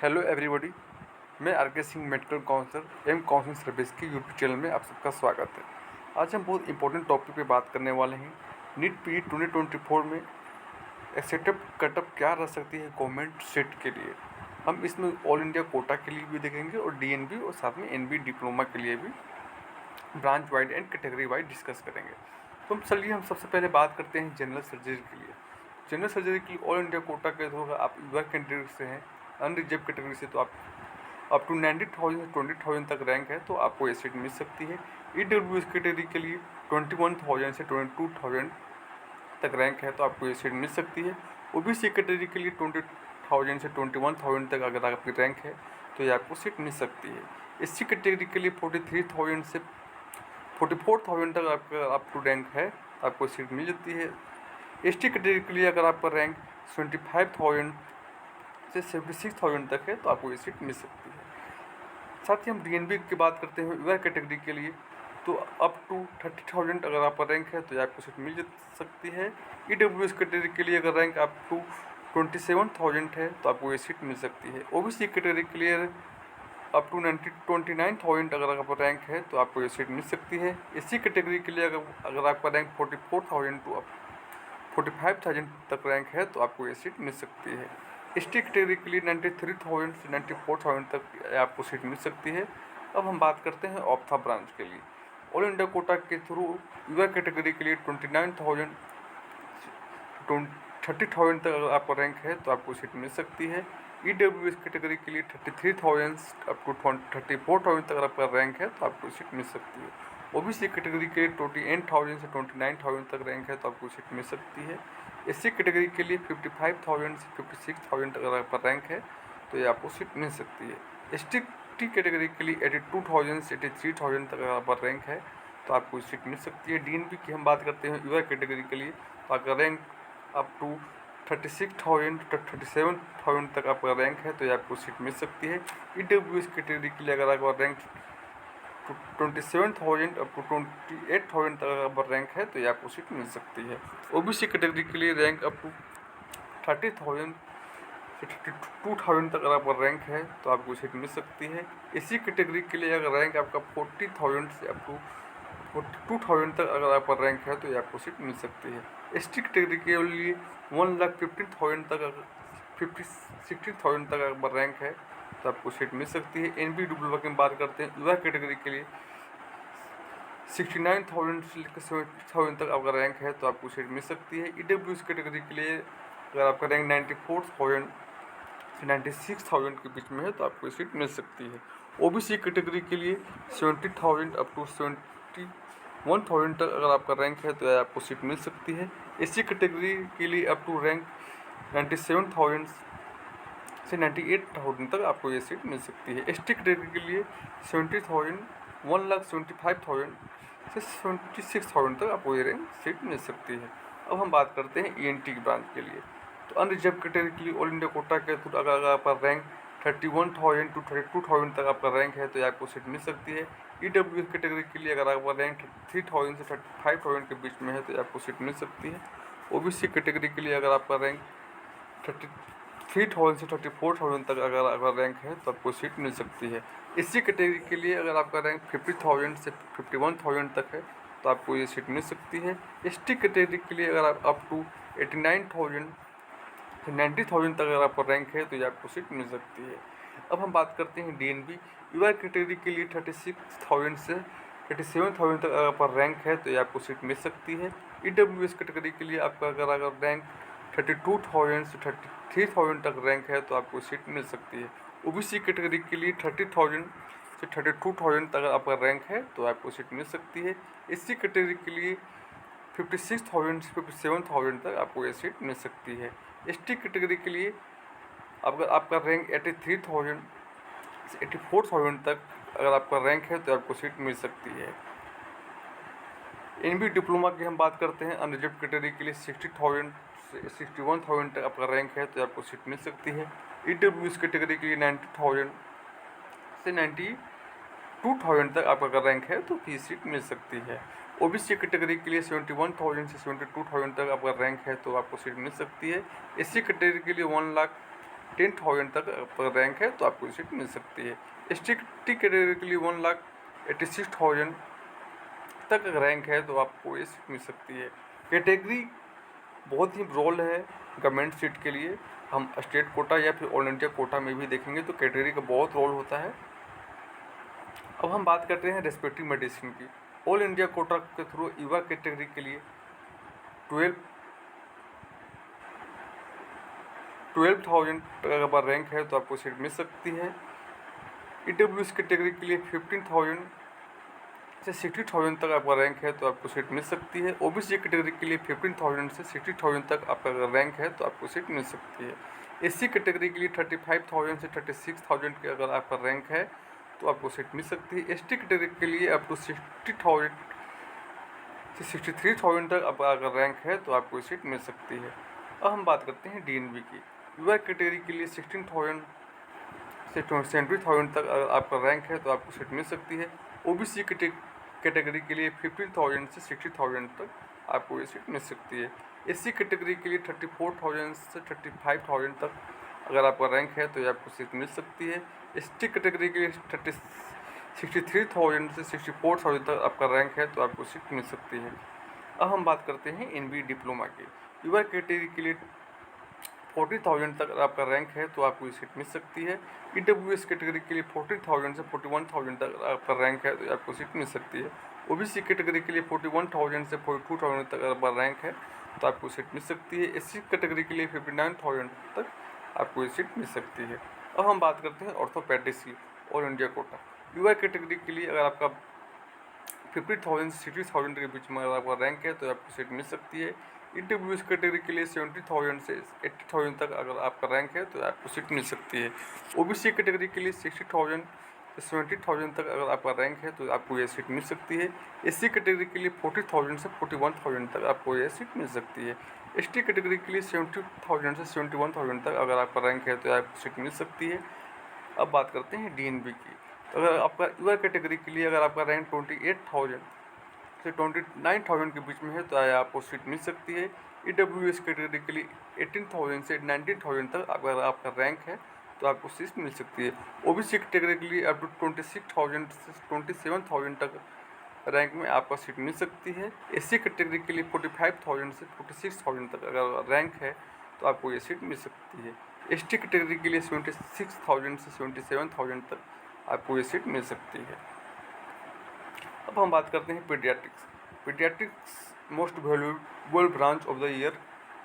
Hello everybody, मैं R K. Singh medical counsellor एवं counselling service के यूट्यूब चैनल में आप सबका स्वागत है। आज हम बहुत इंपॉर्टेंट टॉपिक पे बात करने वाले हैं। नीट पी 2024 में एक्सेप्टेड कटअप क्या रह सकती है गवर्नमेंट सीट के लिए। हम इसमें ऑल इंडिया कोटा के लिए भी देखेंगे और डीएनबी और साथ में एनबी डिप्लोमा के लिए भी branch wide and category wide discuss करेंगे। तो चलिए हम सबसे पहले बात करते हैं जनरल सर्जरी के लिए। जनरल सर्जरी के लिए ऑल इंडिया कोटा के थ्रू आप यूआर कैटेगरी से हैं, अनरिजर्व कैटेगरी से, तो आप अप टू 90,000 से 20,000 तक रैंक है तो आपको ये सीट मिल सकती है। ईडब्ल्यूएस कैटेगरी के लिए 21,000 से 22,000 तक रैंक है तो आपको ये सीट मिल सकती है। ओबीसी कैटेगरी के लिए 20,000 से 21,000 तक अगर आपकी रैंक है तो ये आपको सीट मिल सकती है। एससी कैटेगरी के लिए 43,000 से 44,000 तक आपका अप टू रैंक है आपको सीट मिल जाती है। एसटी कैटेगरी के लिए अगर आपका रैंक 75,000 से 76,000 तक है तो आपको ये सीट मिल सकती है। साथ ही हम डीएनबी की बात करते हैं यूआर कैटेगरी के लिए, तो अप टू 30,000 अगर आपका रैंक है तो ये आपको सीट मिल सकती है। ईडब्ल्यूएस कैटेगरी के लिए अगर रैंक अप टू 27,000 है तो आपको ये सीट मिल सकती है। ओबीसी कैटेगरी के लिए अप टू 29,000 अगर आपका रैंक है तो आपको ये सीट मिल सकती है। एससी कैटेगरी के लिए अगर आपका रैंक 44,000 टू 45,000 तक रैंक है तो आपको ये सीट मिल सकती है। एसटी कैटेगरी के लिए 93,000 से 94,000 तक आपको सीट मिल सकती है। अब हम बात करते हैं ऑप्था ब्रांच के लिए। ऑल इंडिया कोटा के थ्रू यूआर कैटेगरी के लिए 29,000 30,000 तक अगर आपका रैंक है तो आपको सीट मिल सकती है। ईडब्ल्यूएस कैटेगरी के लिए 33,000 अप टू 34,000 तक अगर आपका रैंक है तो आपको सीट मिल सकती है। ओबीसी कैटेगरी के लिए 28,000 से 29,000 तक रैंक है तो आपको सीट मिल सकती है। एससी कैटेगरी के लिए 55,000 से 56,000 तक अगर आपका रैंक है तो ये आपको सीट मिल सकती है। एसटी कैटेगरी के लिए 82,000 से 83,000 तक अगर आपका रैंक है तो आपको सीट मिल सकती है। डीएनबी की हम बात करते हैं यूआर कैटेगरी के लिए, तो अगर रैंक अप टू 36,000 टू 37,000 तक आपका रैंक है तो ये आपको सीट मिल सकती है। ईडब्ल्यूएस कैटेगरी के लिए अगर आपका रैंक 27,000 अप टू 28,000 तक अगर रैंक है तो ये आपको सीट मिल सकती है। ओबीसी कैटेगरी के लिए रैंक अप टू 30,000 से 32,000 तक अगर आपका रैंक है तो आपको सीट मिल सकती है। एससी कैटेगरी के लिए अगर रैंक आपका 40,000 से अप टू 42,000 तक अगर आपका रैंक है तो ये आपको सीट मिल सकती है। एसटी कैटेगरी के लिए 1,15,000 तक 60,000 तक अगर रैंक है तो आपको सीट मिल सकती है। एनबी डिप्लोमा की बात करते हैं यूआर कैटेगरी के लिए 69,000 से लेकर 70,000 तक आपका रैंक है तो आपको सीट मिल सकती है। ईडब्ल्यूएस कैटेगरी के लिए अगर आपका रैंक 94,000 से 96,000 के बीच में है तो आपको सीट मिल सकती है। ओबीसी कैटेगरी के लिए 70,000 अप टू 71,000 तक अगर आपका रैंक है तो आपको सीट मिल सकती है। एससी कैटेगरी के लिए अप टू रैंक 97,000 से 98,000 तक आपको ये सीट मिल सकती है। एसटी कैटेगरी के लिए 70,000 1,75,000 से 76,000 तक आपको ये रैंक सीट मिल सकती है। अब हम बात करते हैं ईएनटी की ब्रांच के लिए, तो अनरिजर्व कैटेगरी के लिए ऑल इंडिया कोटा के थ्रू अगर आपका रैंक 31,000 टू 32,000 तक आपका रैंक है तो आपको सीट मिल सकती है। ईडब्ल्यूएस कैटेगरी के लिए अगर आपका रैंक 3,000 से 35,000 के बीच में है तो आपको सीट मिल सकती है। ओबीसी कैटेगरी के लिए अगर आपका रैंक 33,000 से 34,000 तक अगर रैंक है तो आपको सीट मिल सकती है। एससी कैटेगरी के लिए अगर आपका रैंक 50,000 से 51,000 तक है तो आपको ये सीट मिल सकती है। एसटी कैटेगरी के लिए अगर आप अप टू 89,000 से 90,000 तक अगर आपका रैंक है तो ये आपको सीट मिल सकती है। अब हम बात करते हैं डीएनबी यूआर कैटेगरी के लिए 36,000 से 37,000 तक अगर आपका रैंक है तो ये आपको सीट मिल सकती है। ईडब्ल्यूएस कैटेगरी के लिए आपका अगर रैंक 32,000 से 33,000 तक रैंक है तो आपको सीट मिल सकती है। ओबीसी कैटेगरी के लिए 30,000 से 32,000 तक आपका रैंक है तो आपको सीट मिल सकती है। एससी कैटेगरी के लिए 56,000 से 57,000 तक आपको ये सीट मिल सकती है। एसटी कैटेगरी के लिए अगर आपका रैंक 83,000 से 84,000 तक अगर आपका रैंक है तो आपको सीट मिल सकती है। एनबी डिप्लोमा की हम बात करते हैं अनरिजर्व कैटेगरी के लिए 60,000 से 61,000 तक आपका रैंक है तो आपको सीट मिल सकती है। ईडब्ल्यूएस कैटेगरी के लिए 90,000 से 92,000 तक आपका अगर रैंक है तो की सीट मिल सकती है। ओबीसी कैटेगरी के लिए 71,000 से 72,000 तक आपका रैंक है तो आपको सीट मिल सकती है। एससी कैटेगरी के लिए 10,000 तक आपका रैंक है तो आपको ये सीट मिल सकती है। ST कैटेगरी के लिए 1,86,000 तक रैंक है तो आपको ये सीट मिल सकती है। कैटेगरी बहुत ही ब्रॉड है गवर्नमेंट सीट के लिए। हम स्टेट कोटा या फिर ऑल इंडिया कोटा में भी देखेंगे तो कैटेगरी का बहुत रोल होता है। अब हम बात करते हैं रेस्पिरेटरी मेडिसिन की। ऑल इंडिया कोटा के थ्रू युवा कैटेगरी के लिए 12,000 अगर रैंक है तो आपको सीट मिल सकती है। EWS कैटेगरी के लिए 15,000 से 60,000 तक आपका रैंक है तो आपको सीट मिल सकती है। OBC कैटेगरी के लिए 15,000 से 60,000 तक आपका रैंक है तो आपको सीट मिल सकती है। SC कैटेगरी के लिए 35,000 से 36,000 के अगर आपका रैंक है तो आपको सीट मिल सकती है। ST कैटेगरी के लिए अप टू 60,000 से 63,000 तक आपका अगर रैंक है तो आपको सीट मिल सकती है। अब हम बात करते हैं DNB की। युवा कैटेगरी के लिए 16,000 से 20,000 तक अगर आपका रैंक है तो आपको सीट मिल सकती है। OBC कैटेगरी के लिए 15,000 से 60,000 तक आपको ये सीट मिल सकती है। SC कैटेगरी के लिए 34,000 से 35,000 तक अगर आपका रैंक है तो ये आपको सीट मिल सकती है। ST कैटेगरी के लिए 63,000 से 64,000 तक आपका रैंक है तो आपको सीट मिल सकती है। अब हम बात करते हैं NB डिप्लोमा की। युवा कैटेगरी के लिए 40,000 तक आपका रैंक है तो आपको ये सीट मिल सकती है। EWS कैटेगरी के लिए 40,000 से 41,000 तक आपका रैंक है तो आपको सीट मिल सकती है। OBC कैटेगरी के लिए 41,000 से 42,000 तक आपका रैंक है तो आपको सीट मिल सकती है। SC कैटेगरी के लिए 59,000 तक आपको ये सीट मिल सकती है। अब हम बात करते हैं ऑर्थोपेडिक्स की ऑल इंडिया कोटा। युवा कैटेगरी के लिए अगर आपका 50,000 से 60,000 के बीच में अगर आपका रैंक है तो आपको सीट मिल सकती है। EWS कैटेगरी के लिए 70,000 से 80,000 तक अगर आपका रैंक है तो आपको सीट मिल सकती है। OBC कैटेगरी के लिए 60,000 से 70,000 तक अगर आपका रैंक है तो आपको यह सीट मिल सकती है। SC कैटेगरी के लिए 40,000 से 41,000 तक आपको यह सीट मिल सकती है। ST कैटेगरी के लिए 70,000 से 71,000 तक अगर आपका रैंक है तो आपको सीट मिल सकती है। अब बात करते हैं DNB की। तो अगर आपका युवा कैटेगरी के लिए अगर आपका रैंक 28,000 से 29,000 के बीच में है तो आपको सीट मिल सकती है। EWS कैटेगरी के लिए 18,000 से 19,000 तक अगर आपका रैंक है तो आपको सीट मिल सकती है। OBC कैटेगरी के लिए अप टू 26,000 से 27,000 तक रैंक में आपका सीट मिल सकती है। SC कैटेगरी के लिए 45,000 से 46,000 तक अगर रैंक है तो आपको ये सीट मिल सकती है। ST कैटेगरी के लिए 76,000 से 77,000 तक आपको ये सीट मिल सकती है। अब हम बात करते हैं paediatrics most valuable branch of the year.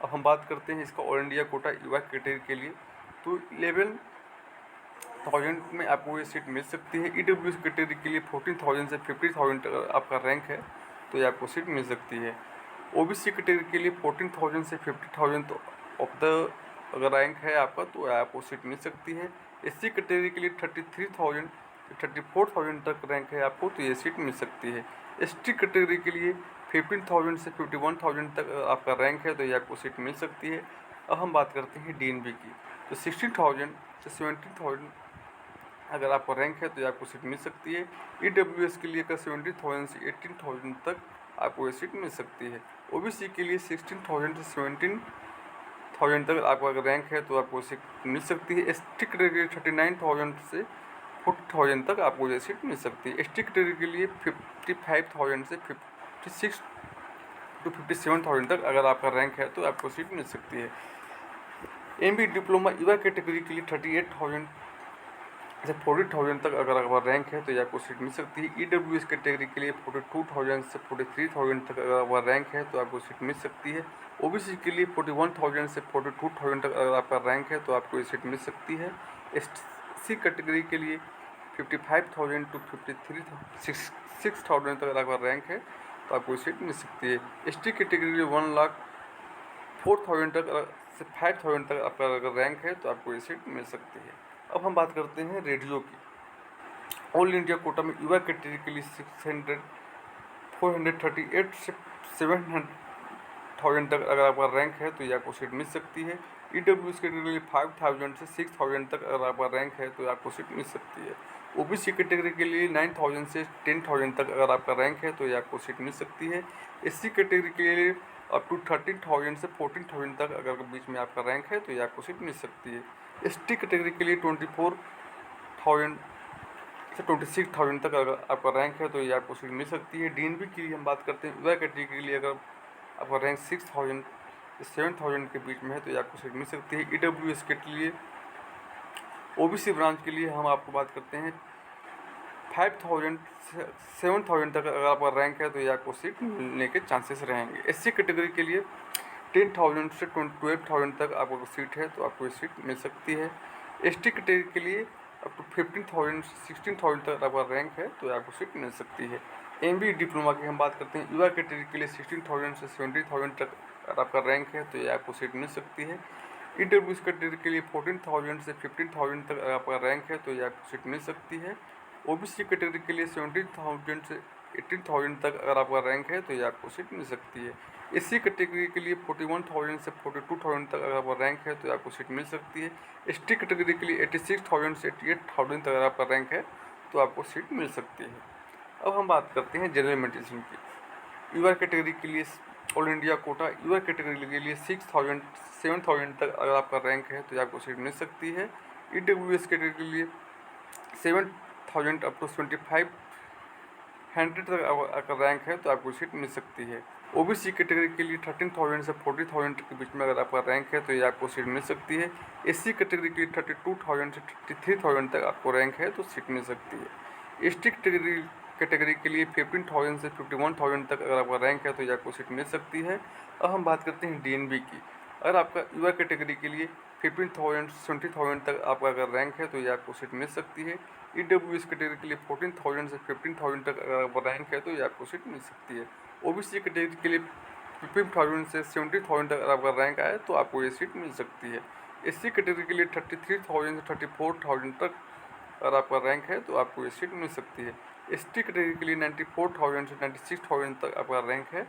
अब हम बात करते हैं इसका ऑल इंडिया कोटा युवा कैटेगरी के लिए तो 11,000 में आपको ये सीट मिल सकती है। EWS कैटेगरी के लिए 14,000 से 50,000 तक आपका रैंक है तो ये आपको सीट मिल सकती है। OBC कैटेगरी के लिए 14,000 से 50,000 ऑफ द अगर रैंक है आपका तो आपको सीट मिल सकती है। SC कैटेगरी के लिए 33,000 से 34,000 तक रैंक है आपको तो ये सीट मिल सकती है। ST कैटेगरी के लिए 15,000 से 51,000 तक आपका रैंक है तो ये आपको सीट मिल सकती है। अब हम बात करते हैं DNB की तो 16,000 से 17,000 अगर आपका रैंक है तो ये आपको सीट मिल सकती है। EWS के लिए का 70,000 से 18,000 तक आपको ये सीट मिल सकती है। OBC के लिए 16,000 से 17,000 तक आपका अगर रैंक है तो आपको सीट मिल सकती है। ST कैटेगरी के लिए 39,000 से 40,000 तक आपको ये सीट मिल सकती है। ST कैटेगरी के लिए 55,000 से 56 to 57,000 तक अगर आपका रैंक है तो आपको सीट मिल सकती है। MB डिप्लोमा युवा कैटेगरी के लिए 38,000 से 40,000 तक अगर आपका रैंक है तो ये आपको सीट मिल सकती है। EWS कैटेगरी के लिए 42,000 से 43,000 तक अगर आपका रैंक है तो आपको सीट मिल सकती है। OBC के लिए 41,000 से 42,000 तक अगर आपका रैंक है तो आपको ये सीट मिल सकती है। SC कैटेगरी के लिए 55,000 to 56,000 तक अगर आपका रैंक है तो आपको ये सीट मिल सकती है। ST कैटेगरी के लिए 1,04,000 तक से 5,000 तक आपका अगर रैंक है तो आपको ये सीट मिल सकती है। अब हम बात करते हैं रेडियो की। ऑल इंडिया कोटा में युवा कैटेगरी के लिए 438 से 7,000 तक अगर आपका रैंक है तो ये आपको सीट मिल सकती है। EWS कैटेगरी के लिए 5,000 से 6,000 तक अगर आपका रैंक है तो आपको सीट मिल सकती है। OBC कैटेगरी के लिए 9,000 से 10,000 तक अगर आपका रैंक है तो ये आपको सीट मिल सकती है। SC कैटेगरी के लिए अप टू 13,000 से 14,000 तक अगर बीच में आपका रैंक है तो ये आपको सीट मिल सकती है। ST कैटेगरी के लिए 24,000 से 26,000 तक अगर आपका रैंक है तो ये आपको सीट मिल सकती है। DNB की हम बात करते हैं, UR कैटेगरी के लिए अगर आपका रैंक 6,000 से 7,000 के बीच में है तो ये आपको सीट मिल सकती है। EWS के लिए, OBC ब्रांच के लिए हम आपको बात करते हैं 5,000 से 7,000 तक अगर आपका रैंक है तो ये आपको सीट मिलने के चांसेस रहेंगे। SC कैटेगरी के लिए 10,000 से 12,000 तक आपको सीट है तो आपको ये सीट मिल सकती है। ST कैटेगरी के लिए अप टू 15,000 से 16,000 तक आपका रैंक है तो आपको सीट मिल सकती है। MBE डिप्लोमा की हम बात करते हैं, UR कैटेगरी के लिए 16,000 से 17,000 तक अगर आपका रैंक है तो ये आपको सीट मिल सकती है। EWS कैटेगरी के लिए 14,000 से 15,000 तक अगर आपका रैंक है तो ये आपको सीट मिल सकती है। OBC कैटेगरी के लिए 17,000 से 18,000 तक अगर आपका रैंक है तो ये आपको सीट मिल सकती है। SC कैटेगरी के लिए 41,000 से 42,000 तक अगर आपका रैंक है तो आपको सीट मिल सकती है। ST कैटेगरी के लिए 86,000 से 88,000 तक अगर आपका रैंक है तो आपको सीट मिल सकती है। अब हम बात करते हैं जनरल मेडिसिन की। UR कैटेगरी के लिए all India quota, UR category के लिए 6,000 7,000 तक अगर आपका रैंक है तो आपको सीट मिल सकती है। EWS कैटेगरी के लिए 7,000 अप टू 2,500 तक अगर रैंक है तो आपको सीट मिल सकती है। OBC कैटेगरी के लिए 13,000 से 40,000 के बीच में अगर आपका रैंक है तो ये आपको सीट मिल सकती है। SC कैटेगरी के लिए 32,000 से 33,000 तक आपको रैंक है तो सीट मिल सकती है। ST कैटेगरी के लिए 15,000 से 51,000 तक अगर आपका रैंक है तो ये आपको सीट मिल सकती है। अब हम बात करते हैं DNB की। अगर आपका UR कैटेगरी के लिए 15,000 से 20,000 तक आपका अगर रैंक है तो ये आपको सीट मिल सकती है। EWS कैटेगरी के लिए 14,000 से 15,000 तक अगर रैंक है तो ये आपको सीट मिल सकती है। OBC कैटेगरी के लिए 15,000 से 70,000 तक अगर आपका रैंक आए तो आपको ये सीट मिल सकती है। SC कैटेगरी के लिए 33,000 से 34,000 तक अगर आपका रैंक है तो आपको ये सीट मिल सकती है। ST कैटेगरी के लिए 94,000 से 96,000 तक आपका रैंक है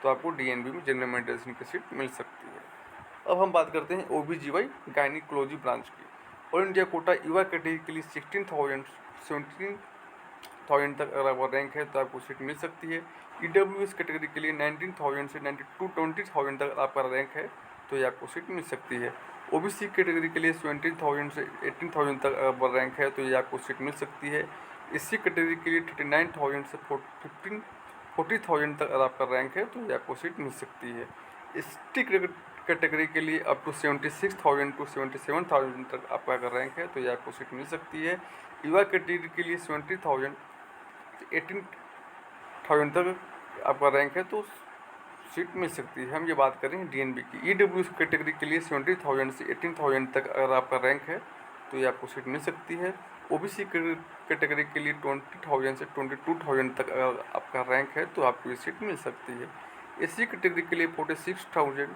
तो आपको DNB में जनरल मेडिसिन की सीट मिल सकती है। अब हम बात करते हैं OBGY गायनिकोलॉजी ब्रांच की। All India quota UR category के लिए 16,000 17,000 तक अगर आपका रैंक है तो आपको सीट मिल सकती है। EWS कैटेगरी के लिए 19,000 से 20,000 तक आपका रैंक है तो ये आपको सीट मिल सकती है। OBC कैटेगरी के लिए 17,000 से 18,000 तक अगर रैंक है तो ये आपको सीट मिल सकती है। SC कैटेगरी के लिए 39,000 से 40,000 तक अगर आपका रैंक है तो ये आपको सीट मिल सकती है। ST कैटेगरी के लिए अप टू 76,000 टू 77,000 तक आपका अगर रैंक है तो ये आपको सीट मिल सकती है। UR कैटेगरी के लिए 70,000 से 18,000 तक आपका रैंक है तो सीट मिल सकती है। हम ये बात करें DNB की। EWS कैटेगरी के लिए 70,000 से 18,000 तक अगर आपका रैंक है तो ये आपको सीट मिल सकती है। OBC कैटेगरी के लिए 20,000 से 22,000 तक अगर आपका रैंक है तो आपको ये सीट मिल सकती है। SC कैटेगरी के लिए 46,000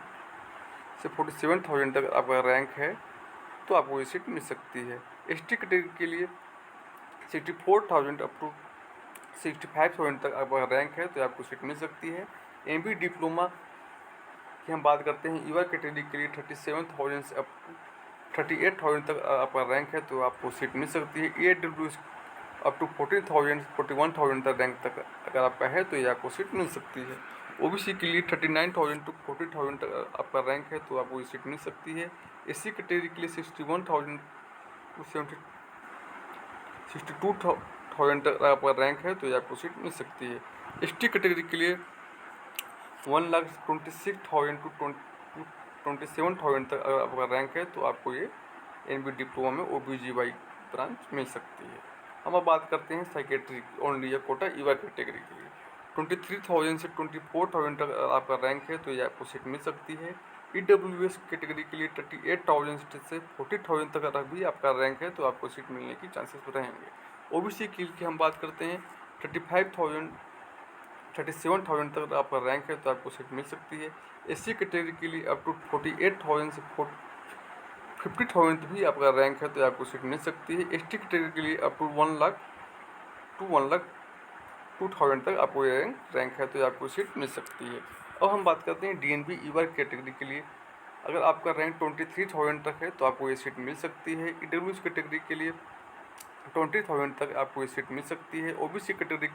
से 47,000 तक आपका रैंक है तो आपको ये सीट मिल सकती है। ST कैटेगरी के लिए 64,000 अप टू 65,000 तक आपका रैंक है तो आपको सीट मिल सकती है। MBE डिप्लोमा की हम बात करते हैं, UR कैटेगरी के लिए 37,000 से अप टू 38,000 तक आपका रैंक है तो आपको सीट मिल सकती है। EWS अप टू 14,000 से 41,000 तक रैंक तक अगर आपका है तो ये आपको सीट मिल सकती है। OBC के लिए 39,000 टू 40,000 तक आपका रैंक है तो आपको ये सीट मिल सकती है। SC कैटेगरी के लिए 61,000 टू 62,000 तक आपका रैंक है तो ये आपको सीट मिल सकती है। ST कैटेगरी के लिए 1,26,000 टू 27,000 तक अगर आपका रैंक है तो आपको ये MBE डिप्लोमा में OBGY ब्रांच मिल सकती है। हम अब बात करते हैं psychiatry all India quota UR category के लिए 23,000 से 24,000 तक आपका रैंक है तो ये आपको सीट मिल सकती है। EWS कैटेगरी के लिए 38,000 से 40,000 तक अगर भी आपका रैंक है तो आपको सीट मिलने की चांसेस रहेंगे। OBC की हम बात करते हैं 35,000 37,000 तक आपका रैंक है तो आपको सीट मिल सकती है। SC कैटेगरी के लिए अप टू 48,000 से 50,000 भी आपका रैंक है तो आपको सीट मिल सकती है। ST कैटेगरी के लिए अप टू 1,02,000 तक आपको ये रैंक है तो आपको सीट मिल सकती है। अब हम बात करते हैं DNB UR कैटेगरी के लिए। अगर आपका रैंक 23,000 तक है तो आपको ये सीट मिल सकती है। EWS कैटेगरी के लिए 20,000 तक आपको ये सीट मिल सकती है। OBC category